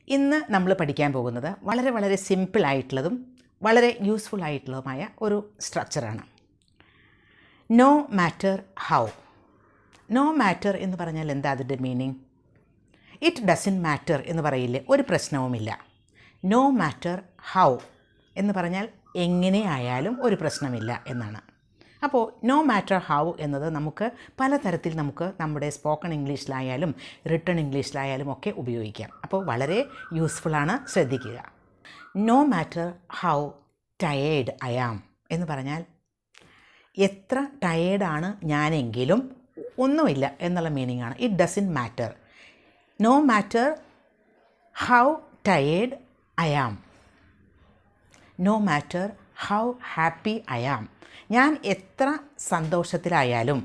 ഇന്ന് നമ്മൾ പഠിക്കാൻ പോകുന്നത് വളരെ വളരെ സിമ്പിളായിട്ടുള്ളതും വളരെ യൂസ്ഫുൾ ആയിട്ടുള്ളതുമായ ഒരു സ്ട്രക്ചറാണ്. No matter how. No matter എന്ന് പറഞ്ഞാൽ എന്താ അതിൻ്റെ മീനിങ്? ഇറ്റ് ഡസൻറ്റ് മാറ്റർ എന്ന് പറയില്ലേ, ഒരു പ്രശ്നവുമില്ല. നോ മാറ്റർ ഹൗ എന്ന് പറഞ്ഞാൽ എങ്ങനെയായാലും ഒരു പ്രശ്നമില്ല എന്നാണ്. അപ്പോൾ നോ മാറ്റർ ഹൗ എന്നത് നമുക്ക് പലതരത്തിൽ നമ്മുടെ സ്പോക്കൺ ഇംഗ്ലീഷിലായാലും റിട്ടൺ ഇംഗ്ലീഷിലായാലും ഒക്കെ ഉപയോഗിക്കാം. അപ്പോൾ വളരെ യൂസ്ഫുള്ളാണ്, ശ്രദ്ധിക്കുക. No matter how tired I am എന്ന് പറഞ്ഞാൽ എത്ര ടയേർഡാണ് ഞാനെങ്കിലും ഒന്നുമില്ല എന്നുള്ള മീനിങ് ആണ്. It doesn't matter. No matter how tired I am. No matter how happy I am. ഞാൻ എത്ര സന്തോഷത്തിലായാലും.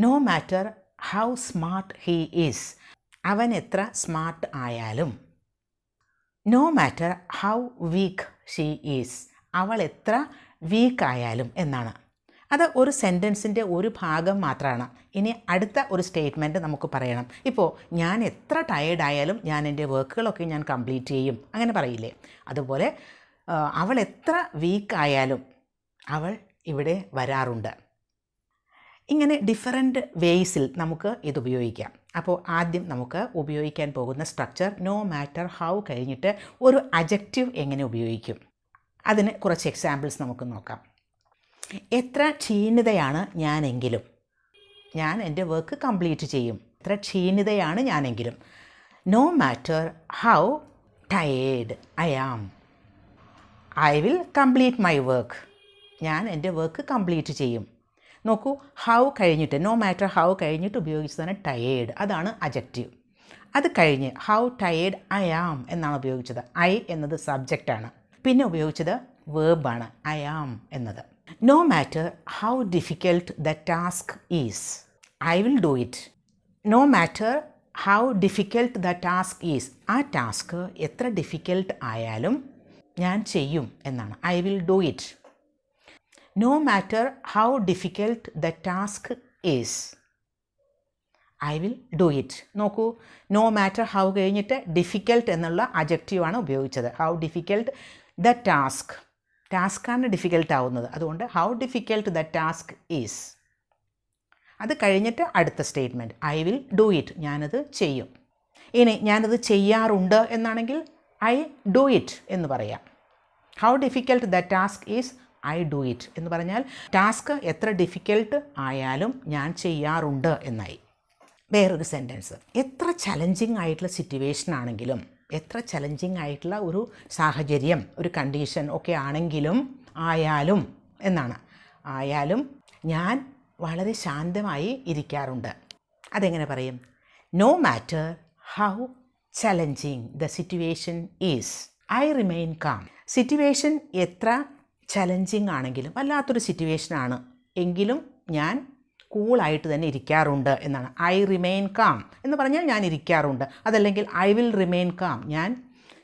No matter how smart he is. അവൻ എത്ര സ്മാർട്ട് ആയാലും. No matter how weak she is. അവൾ എത്ര വീക്കായാലും എന്നാണ്. അത് ഒരു സെൻറ്റൻസിൻ്റെ ഒരു ഭാഗം മാത്രമാണ്. ഇനി അടുത്ത ഒരു സ്റ്റേറ്റ്മെൻറ്റ് നമുക്ക് പറയണം. ഇപ്പോൾ ഞാൻ എത്ര ടയേർഡായാലും ഞാൻ എൻ്റെ വർക്കുകളൊക്കെ ഞാൻ കംപ്ലീറ്റ് ചെയ്യും, അങ്ങനെ പറയില്ലേ? അതുപോലെ അവൾ എത്ര വീക്കായാലും അവൾ ഇവിടെ വരാറുണ്ട്. ഇങ്ങനെ ഡിഫറൻറ്റ് വേയ്സിൽ നമുക്ക് ഇത് ഉപയോഗിക്കാം. അപ്പോൾ ആദ്യം നമുക്ക് ഉപയോഗിക്കാൻ പോകുന്ന സ്ട്രക്ചർ നോ മാറ്റർ ഹൗ കഴിഞ്ഞിട്ട് ഒരു അഡ്ജക്റ്റീവ് എങ്ങനെ ഉപയോഗിക്കും, അതിന് കുറച്ച് എക്സാമ്പിൾസ് നമുക്ക് നോക്കാം. എത്ര ക്ഷീണിതയാണ് ഞാനെങ്കിലും. ഞാൻ എൻ്റെ വർക്ക് കംപ്ലീറ്റ് ചെയ്യും. എത്ര ക്ഷീണിതയാണ് ഞാനെങ്കിലും. No matter how tired I am, I will complete my work. ഞാൻ എൻ്റെ വർക്ക് കംപ്ലീറ്റ് ചെയ്യും. നോക്കൂ, ഹൗ കഴിഞ്ഞിട്ട് നോ മാറ്റർ ഹൗ കഴിഞ്ഞിട്ട് ഉപയോഗിച്ചതാണ് ടയേർഡ്, അതാണ് അഡ്ജക്റ്റീവ്. അത് കഴിഞ്ഞ് ഹൗ ടയേർഡ് ഐ ആം എന്നാണ് ഉപയോഗിച്ചത്. ഐ എന്നത് സബ്ജക്റ്റാണ്. പിന്നെ ഉപയോഗിച്ചത് വേർബാണ്, ഐ ആം എന്നത്. No matter how difficult the task is, I will do it. No matter how difficult the task is. ആ ടാസ്ക് എത്ര ഡിഫിക്കൽട്ട് ആയാലും ഞാൻ ചെയ്യും എന്നാണ്, I will do it. No matter how difficult the task is, I will do it. നോക്കൂ, no matter how കഴിഞ്ഞിട്ട് difficult എന്നുള്ള അഡ്ജക്റ്റീവാണ് ഉപയോഗിച്ചത്. ഹൗ ഡിഫിക്കൽട്ട് ദ ടാസ്ക്, ടാസ്ക്കാണ് ഡിഫിക്കൽട്ട് ആവുന്നത്. അതുകൊണ്ട് how difficult the task is. അത് കഴിഞ്ഞിട്ട് അടുത്ത statement I will do it, ഞാനത് ചെയ്യും. ഇനി ഞാനത് ചെയ്യാറുണ്ട് എന്നാണെങ്കിൽ ഐ ഡു ഇറ്റ് എന്ന് പറയാം. How difficult the task is, I do it എന്ന് പറഞ്ഞാൽ ടാസ്ക് എത്ര ഡിഫിക്കൽട്ട് ആയാലും ഞാൻ ചെയ്യാറുണ്ട് എന്നായി. വേറൊരു സെൻറ്റൻസ്, എത്ര ചലഞ്ചിങ് ആയിട്ടുള്ള സിറ്റുവേഷൻ ആണെങ്കിലും, എത്ര ചലഞ്ചിങ് ആയിട്ടുള്ള ഒരു സാഹചര്യം, ഒരു കണ്ടീഷൻ ഒക്കെ ആണെങ്കിലും, ആയാലും എന്നാണ്. ആയാലും ഞാൻ വളരെ ശാന്തമായി ഇരിക്കാറുണ്ട്. അതെങ്ങനെ പറയും? No matter how challenging the situation is, I remain calm. Situation എത്ര ചലഞ്ചിങ് ആണെങ്കിലും, വല്ലാത്തൊരു സിറ്റുവേഷനാണ് എങ്കിലും ഞാൻ കൂളായിട്ട് തന്നെ ഇരിക്കാറുണ്ട് എന്നാണ്. ഐ റിമെയിൻ കാം എന്ന് പറഞ്ഞാൽ ഞാൻ ഇരിക്കാറുണ്ട്. അതല്ലെങ്കിൽ ഐ വിൽ റിമെയിൻ കാം, ഞാൻ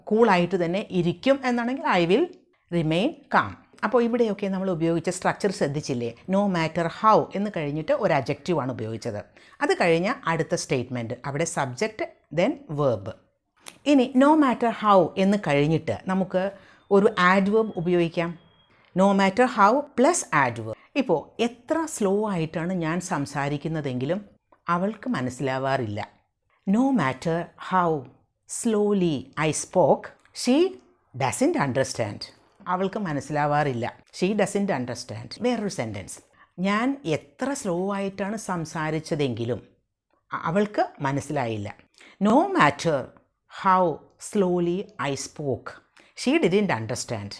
കൂളായിട്ട് തന്നെ ഇരിക്കും എന്നാണെങ്കിൽ ഐ വിൽ റിമെയിൻ കാം. അപ്പോൾ ഇവിടെയൊക്കെ നമ്മൾ ഉപയോഗിച്ച സ്ട്രക്ചർ ശ്രദ്ധിച്ചില്ലേ? നോ മാറ്റർ ഹൗ എന്ന് കഴിഞ്ഞിട്ട് ഒരു അഡ്ജക്റ്റീവാണ് ഉപയോഗിച്ചത്. അത് കഴിഞ്ഞ അടുത്ത സ്റ്റേറ്റ്മെൻറ്റ്, അവിടെ സബ്ജക്റ്റ് ദെൻ വേർബ്. ഇനി നോ മാറ്റർ ഹൗ എന്ന് കഴിഞ്ഞിട്ട് നമുക്ക് ഒരു ആഡ്വേർബ് ഉപയോഗിക്കാം. No matter how plus adverb. ഇപ്പോൾ എത്ര സ്ലോ ആയിട്ടാണ് ഞാൻ സംസാരിക്കുന്നതെങ്കിലും അവൾക്ക് മനസ്സിലാവാറില്ല. No matter how slowly I spoke, she doesn't understand. അവൾക്ക് മനസ്സിലാവാറില്ല, ഷീ ഡസൻറ്റ് അണ്ടർസ്റ്റാൻഡ്. വേറൊരു സെൻറ്റൻസ്, ഞാൻ എത്ര സ്ലോ ആയിട്ടാണ് സംസാരിച്ചതെങ്കിലും അവൾക്ക് മനസ്സിലായില്ല. No matter how slowly I spoke, she didn't understand.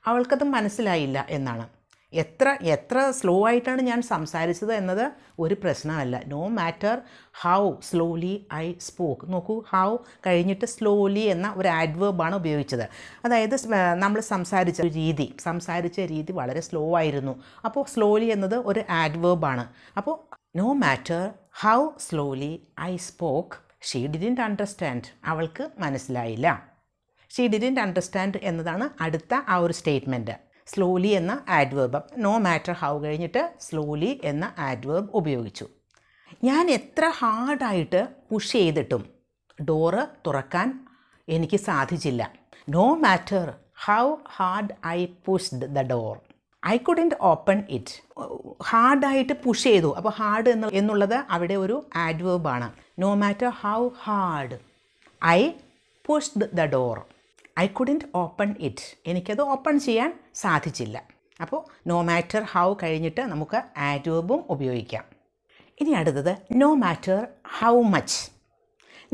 അവൾക്കത് മനസ്സിലായില്ല എന്നാണ്. എത്ര സ്ലോ ആയിട്ടാണ് ഞാൻ സംസാരിച്ചത് എന്നത് ഒരു പ്രശ്നമല്ല. No matter how slowly I spoke. നോക്കൂ, ഹൗ കഴിഞ്ഞിട്ട് സ്ലോലി എന്ന ഒരു ആഡ്വേർബാണ് ഉപയോഗിച്ചത്. അതായത് നമ്മൾ സംസാരിച്ച രീതി വളരെ സ്ലോ ആയിരുന്നു. അപ്പോൾ സ്ലോലി എന്നത് ഒരു ആഡ്വേർബാണ്. അപ്പോൾ no matter how slowly I spoke, she didn't understand. അവൾക്ക് മനസ്സിലായില്ല. ഷീ ഡിഡൻറ്റ് അണ്ടർസ്റ്റാൻഡ് എന്നതാണ് അടുത്ത ആ ഒരു സ്റ്റേറ്റ്മെൻറ്റ്. സ്ലോലി എന്ന ആഡ്വേർബ്, നോ മാറ്റർ ഹൗ കഴിഞ്ഞിട്ട് സ്ലോലി എന്ന ആഡ്വേർബ് ഉപയോഗിച്ചു. ഞാൻ എത്ര ഹാർഡായിട്ട് പുഷ് ചെയ്തിട്ടും ഡോറ് തുറക്കാൻ എനിക്ക് സാധിച്ചില്ല. No matter how hard I pushed the door I couldn't open it. ഹാർഡായിട്ട് പുഷ് ചെയ്തു. അപ്പോൾ ഹാർഡ് എന്നുള്ളത് അവിടെ ഒരു ആഡ്വേർബാണ്. No matter how hard I pushed the door I couldn't open it. എനിക്കത് ഓപ്പൺ ചെയ്യാൻ സാധിച്ചില്ല. അപ്പോൾ നോ മാറ്റർ ഹൗ കഴിഞ്ഞിട്ട് നമുക്ക് ആഡ്വേർബും ഉപയോഗിക്കാം. ഇനി അടുത്തത് no matter how much.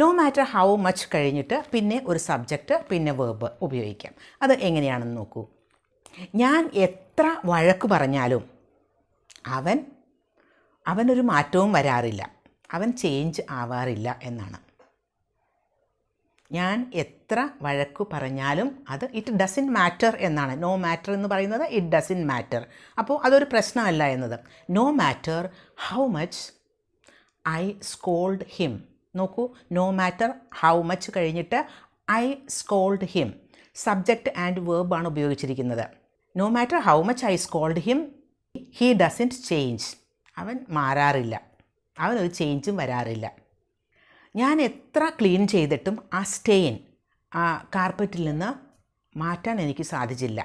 No matter how much കഴിഞ്ഞിട്ട് പിന്നെ ഒരു സബ്ജക്റ്റ് പിന്നെ വേർബ് ഉപയോഗിക്കാം. അത് എങ്ങനെയാണെന്ന് നോക്കൂ. ഞാൻ എത്ര വഴക്ക് പറഞ്ഞാലും അവനൊരു മാറ്റവും വരാറില്ല, അവൻ ചേഞ്ച് ആവാറില്ല എന്നാണ്. ഞാൻ എത്ര വഴക്കു പറഞ്ഞാലും അത് ഇറ്റ് ഡസൻറ്റ് മാറ്റർ എന്നാണ്. നോ മാറ്റർ എന്ന് പറയുന്നത് ഇറ്റ് ഡസൻറ്റ് മാറ്റർ. അപ്പോൾ അതൊരു പ്രശ്നമല്ല എന്നത്. No matter how much I scold him. നോക്കൂ, നോ മാറ്റർ ഹൗ മച്ച് കഴിഞ്ഞിട്ട് I scold him. Subject and വേർബാണ് ഉപയോഗിച്ചിരിക്കുന്നത്. No matter how much I scold him he doesn't change. അവൻ മാറാറില്ല, അവനൊരു ചേഞ്ചും വരാറില്ല. ഞാൻ എത്ര ക്ലീൻ ചെയ്തിട്ടും ആ സ്റ്റെയിൻ ആ കാർപ്പറ്റിൽ നിന്ന് മാറ്റാൻ എനിക്ക് സാധിച്ചില്ല.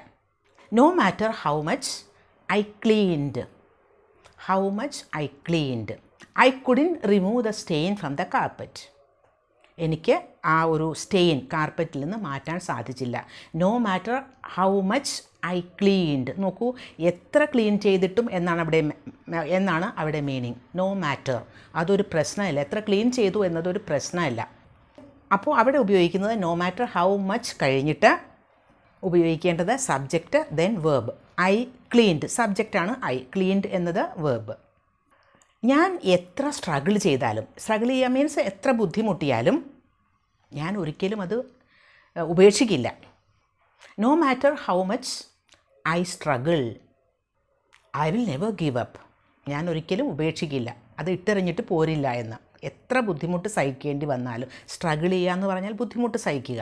No matter how much I cleaned I couldn't remove the stain from the carpet. എനിക്ക് ആ ഒരു സ്റ്റെയിൻ കാർപ്പറ്റിൽ നിന്ന് മാറ്റാൻ സാധിച്ചില്ല. No matter how much I cleaned. നോക്കൂ, എത്ര ക്ലീൻ ചെയ്തിട്ടും എന്നാണ് അവിടെ മീനിങ്. നോ മാറ്റർ അതൊരു പ്രശ്നമല്ല. എത്ര ക്ലീൻ ചെയ്തു എന്നതൊരു പ്രശ്നമല്ല. അപ്പോൾ അവിടെ ഉപയോഗിക്കുന്നത് നോ മാറ്റർ ഹൗ മച്ച് കഴിഞ്ഞിട്ട് ഉപയോഗിക്കേണ്ടത് subject then verb. I cleaned സബ്ജക്റ്റാണ്, ഐ ക്ലീൻഡ് എന്നത് വേർബ്. ഞാൻ എത്ര സ്ട്രഗിൾ ചെയ്താലും, സ്ട്രഗിൾ ചെയ്യുക മീൻസ് എത്ര ബുദ്ധിമുട്ടിയാലും ഞാൻ ഒരിക്കലും അത് ഉപേക്ഷിക്കില്ല. No matter how much I struggle I will never give up. ഞാൻ ഒരിക്കലും ഉപേക്ഷിക്കില്ല, അത് ഇട്ടെറിഞ്ഞിട്ട് പോരില്ല എന്ന്. എത്ര ബുദ്ധിമുട്ട് സഹിക്കേണ്ടി വന്നാലും. സ്ട്രഗിൾ ചെയ്യുക എന്ന് പറഞ്ഞാൽ ബുദ്ധിമുട്ട് സഹിക്കുക.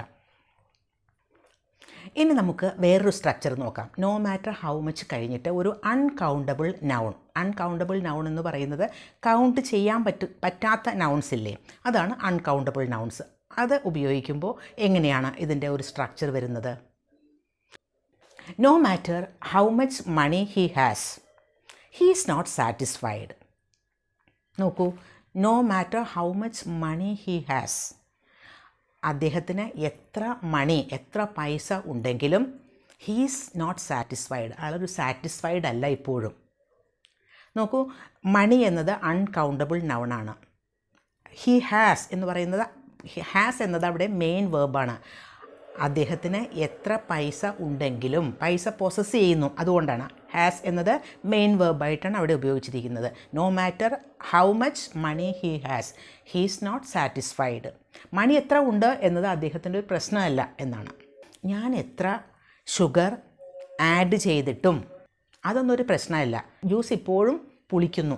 ഇനി നമുക്ക് വേറൊരു സ്ട്രക്ചർ നോക്കാം. നോ മാറ്റർ ഹൗ മച്ച് കഴിഞ്ഞിട്ട് ഒരു അൺകൗണ്ടബിൾ നൗൺ. അൺകൗണ്ടബിൾ നൗൺ എന്ന് പറയുന്നത് കൗണ്ട് ചെയ്യാൻ പറ്റാത്ത നൗൺസ് ഇല്ലേ, അതാണ് അൺകൗണ്ടബിൾ നൗൺസ്. അത് ഉപയോഗിക്കുമ്പോൾ എങ്ങനെയാണ് ഇതിൻ്റെ ഒരു സ്ട്രക്ചർ വരുന്നത്? No matter how much money he has he is not satisfied. നോക്കൂ, no matter how much money he has, അദ്ദേഹത്തിന് എത്ര പൈസ ഉണ്ടെങ്കിലും ഹീ ഈസ് നോട്ട് സാറ്റിസ്ഫൈഡ്, അയാളൊരു സാറ്റിസ്ഫൈഡ് അല്ല ഇപ്പോഴും. നോക്കൂ, മണി എന്നത് അൺകൗണ്ടബിൾ നൗണാണ്. ഹി ഹാസ് എന്ന് പറയുന്നത്, ഹാസ് എന്നത് അവിടെ മെയിൻ വേർബാണ്. അദ്ദേഹത്തിന് എത്ര പൈസ ഉണ്ടെങ്കിലും, പൈസ പൊസസ് ചെയ്യുന്നു, അതുകൊണ്ടാണ് ഹാസ് എന്നത് മെയിൻ വേർബായിട്ടാണ് അവിടെ ഉപയോഗിച്ചിരിക്കുന്നത്. No matter how much money he has he is not satisfied. Money എത്ര ഉണ്ട് എന്നത് അദ്ദേഹത്തിൻ്റെ ഒരു പ്രശ്നമല്ല എന്നാണ്. ഞാൻ എത്ര ഷുഗർ ആഡ് ചെയ്തിട്ടും അതൊന്നൊരു പ്രശ്നമല്ല, ജ്യൂസ് ഇപ്പോഴും പുളിക്കുന്നു.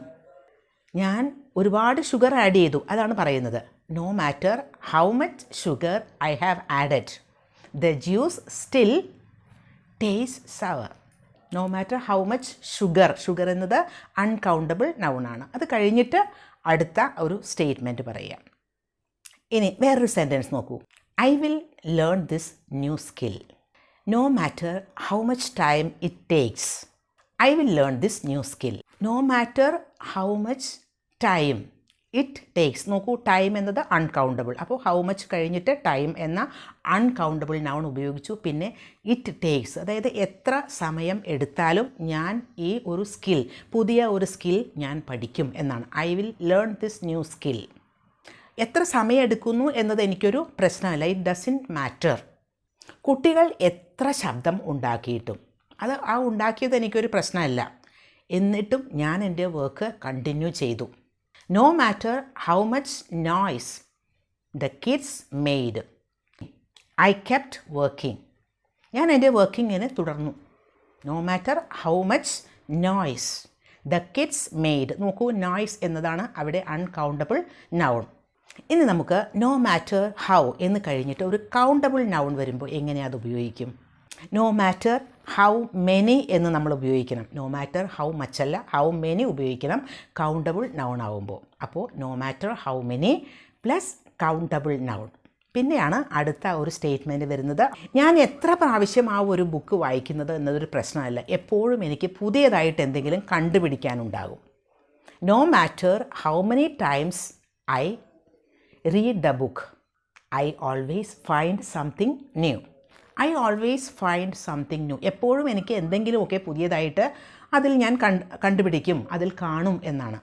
ഞാൻ ഒരുപാട് ഷുഗർ ആഡ് ചെയ്തു, അതാണ് പറയുന്നത്. No matter how much sugar I have added the juice still taste sour. No matter how much sugar എന്നത് അൺകൗണ്ടബിൾ നൗണാണ്. അത് കഴിഞ്ഞിട്ട് അടുത്ത ഒരു സ്റ്റേറ്റ്മെൻറ്റ് പറയാം. ഇനി വേറൊരു സെൻറ്റൻസ് നോക്കൂ. I will learn this new skill no matter how much time it takes. I will learn this new skill no matter how much time it takes. നോക്കൂ, ടൈം എന്നത് അൺകൗണ്ടബിൾ. അപ്പോൾ ഹൗ മച്ച് കഴിഞ്ഞിട്ട് time എന്ന uncountable noun ഉപയോഗിച്ചു. പിന്നെ it takes, അതായത് എത്ര സമയം എടുത്താലും ഞാൻ ഈ ഒരു സ്കിൽ, പുതിയ ഒരു സ്കിൽ ഞാൻ പഠിക്കും എന്നാണ്. I will learn this new skill. എത്ര സമയം എടുക്കുന്നു എന്നത് എനിക്കൊരു പ്രശ്നമല്ല, ഇറ്റ് ഡസൻറ്റ് മാറ്റർ. കുട്ടികൾ എത്ര ശബ്ദം ഉണ്ടാക്കിയിട്ടും, അത് ആ ഉണ്ടാക്കിയത് എനിക്കൊരു പ്രശ്നമല്ല, എന്നിട്ടും ഞാൻ എൻ്റെ വർക്ക് കണ്ടിന്യൂ ചെയ്തു. No matter how much noise the kids made I kept working. ഞാൻ എൻ്റെ വർക്കിങ്ങിന് തുടർന്നു. No matter how much noise the kids made. നോക്കൂ, നോയ്സ് എന്നതാണ് അവിടെ അൺകൗണ്ടബിൾ നൗൺ. ഇനി നമുക്ക് നോ മാറ്റർ ഹൗ എന്ന് കഴിഞ്ഞിട്ട് ഒരു കൗണ്ടബിൾ നൗൺ വരുമ്പോൾ എങ്ങനെയാണ് അത് ഉപയോഗിക്കും? നോ മാറ്റർ ഹൗ മെനി എന്ന് നമ്മൾ ഉപയോഗിക്കണം. നോ മാറ്റർ ഹൗ മച്ച് അല്ല, ഹൗ മെനി ഉപയോഗിക്കണം കൗണ്ടബിൾ നൗൺ ആവുമ്പോൾ. അപ്പോൾ no matter how many plus countable noun. പിന്നെയാണ് അടുത്ത ഒരു സ്റ്റേറ്റ്മെൻറ്റ് വരുന്നത്. ഞാൻ എത്ര പ്രാവശ്യം ആ ഒരു ബുക്ക് വായിക്കുന്നത് എന്നതൊരു പ്രശ്നമല്ല, എപ്പോഴും എനിക്ക് പുതിയതായിട്ട് എന്തെങ്കിലും കണ്ടുപിടിക്കാനുണ്ടാകും. No matter how many times I read the book, I always find something new. I always find something new. എപ്പോഴും എനിക്ക് എന്തെങ്കിലുമൊക്കെ പുതിയതായിട്ട് അതിൽ ഞാൻ കണ്ടുപിടിക്കും, അതിൽ കാണും എന്നാണ്.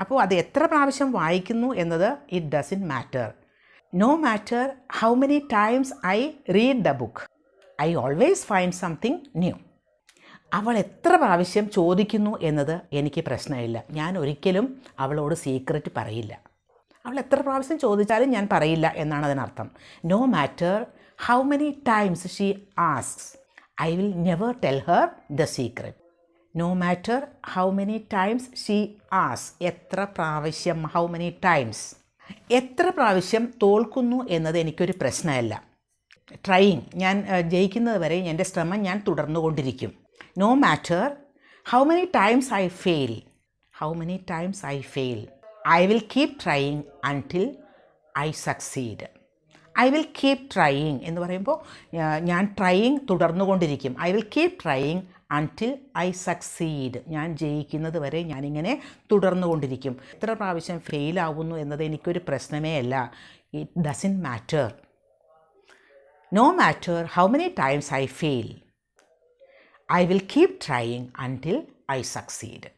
അപ്പോൾ അത് എത്ര പ്രാവശ്യം വായിക്കുന്നു എന്നത് it doesn't matter. No matter how many times I read the book, I always find something new. അവൾ എത്ര പ്രാവശ്യം ചോദിക്കുന്നു എന്നത് എനിക്ക് പ്രശ്നമില്ല, ഞാൻ ഒരിക്കലും അവളോട് സീക്രറ്റ് പറയില്ല. അവൾ എത്ര പ്രാവശ്യം ചോദിച്ചാലും ഞാൻ പറയില്ല എന്നാണ് അതിനർത്ഥം. No matter how many times she asks, I will never tell her the secret. No matter how many times she asks. എത്ര പ്രാവശ്യം, ഹൗ മെനി ടൈംസ്. എത്ര പ്രാവശ്യം തോൽക്കുന്നു എന്നത് എനിക്കൊരു പ്രശ്നമല്ല. ട്രൈയിങ്, ഞാൻ ജയിക്കുന്നത് വരെ എൻ്റെ ശ്രമം ഞാൻ തുടർന്നുകൊണ്ടിരിക്കും. No matter how many times I fail, how many times I fail, I will keep trying until I succeed. I will keep trying എന്ന് പറയുമ്പോൾ ഞാൻ ട്രൈയിങ് തുടർന്നുകൊണ്ടിരിക്കും. I will keep trying until I succeed. ഞാൻ ജയിക്കുന്നത് വരെ ഞാനിങ്ങനെ തുടർന്നുകൊണ്ടിരിക്കും. എത്ര പ്രാവശ്യം ഫെയിലാവുന്നു എന്നത് എനിക്കൊരു പ്രശ്നമേ അല്ല. It doesn't matter. No matter how many times I fail, I will keep trying until I succeed.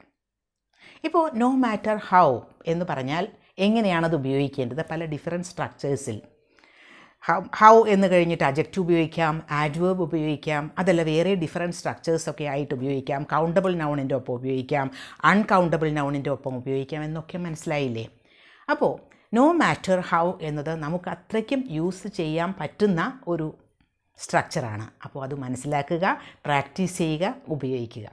ഇപ്പോൾ നോ മാറ്റർ ഹൗ എന്ന് പറഞ്ഞാൽ എങ്ങനെയാണത് ഉപയോഗിക്കേണ്ടത്? പല ഡിഫറെൻറ്റ് സ്ട്രക്ചേഴ്സിൽ. ഹൗ എന്ന് കഴിഞ്ഞിട്ട് അഡ്ജക്റ്റീവ് ഉപയോഗിക്കാം, ആഡ്വേർബ് ഉപയോഗിക്കാം, അതല്ല വേറെ ഡിഫറെൻറ്റ് സ്ട്രക്ചേഴ്സൊക്കെ ആയിട്ട് ഉപയോഗിക്കാം. കൗണ്ടബിൾ നൗണിൻ്റെ ഒപ്പം ഉപയോഗിക്കാം, അൺകൗണ്ടബിൾ നൗണിൻ്റെ ഒപ്പം ഉപയോഗിക്കാം എന്നൊക്കെ മനസ്സിലായില്ലേ? അപ്പോൾ നോ മാറ്റർ ഹൗ എന്നത് നമുക്ക് അത്രയ്ക്കും യൂസ് ചെയ്യാൻ പറ്റുന്ന ഒരു സ്ട്രക്ചറാണ്. അപ്പോൾ അത് മനസ്സിലാക്കുക, പ്രാക്ടീസ് ചെയ്യുക, ഉപയോഗിക്കുക.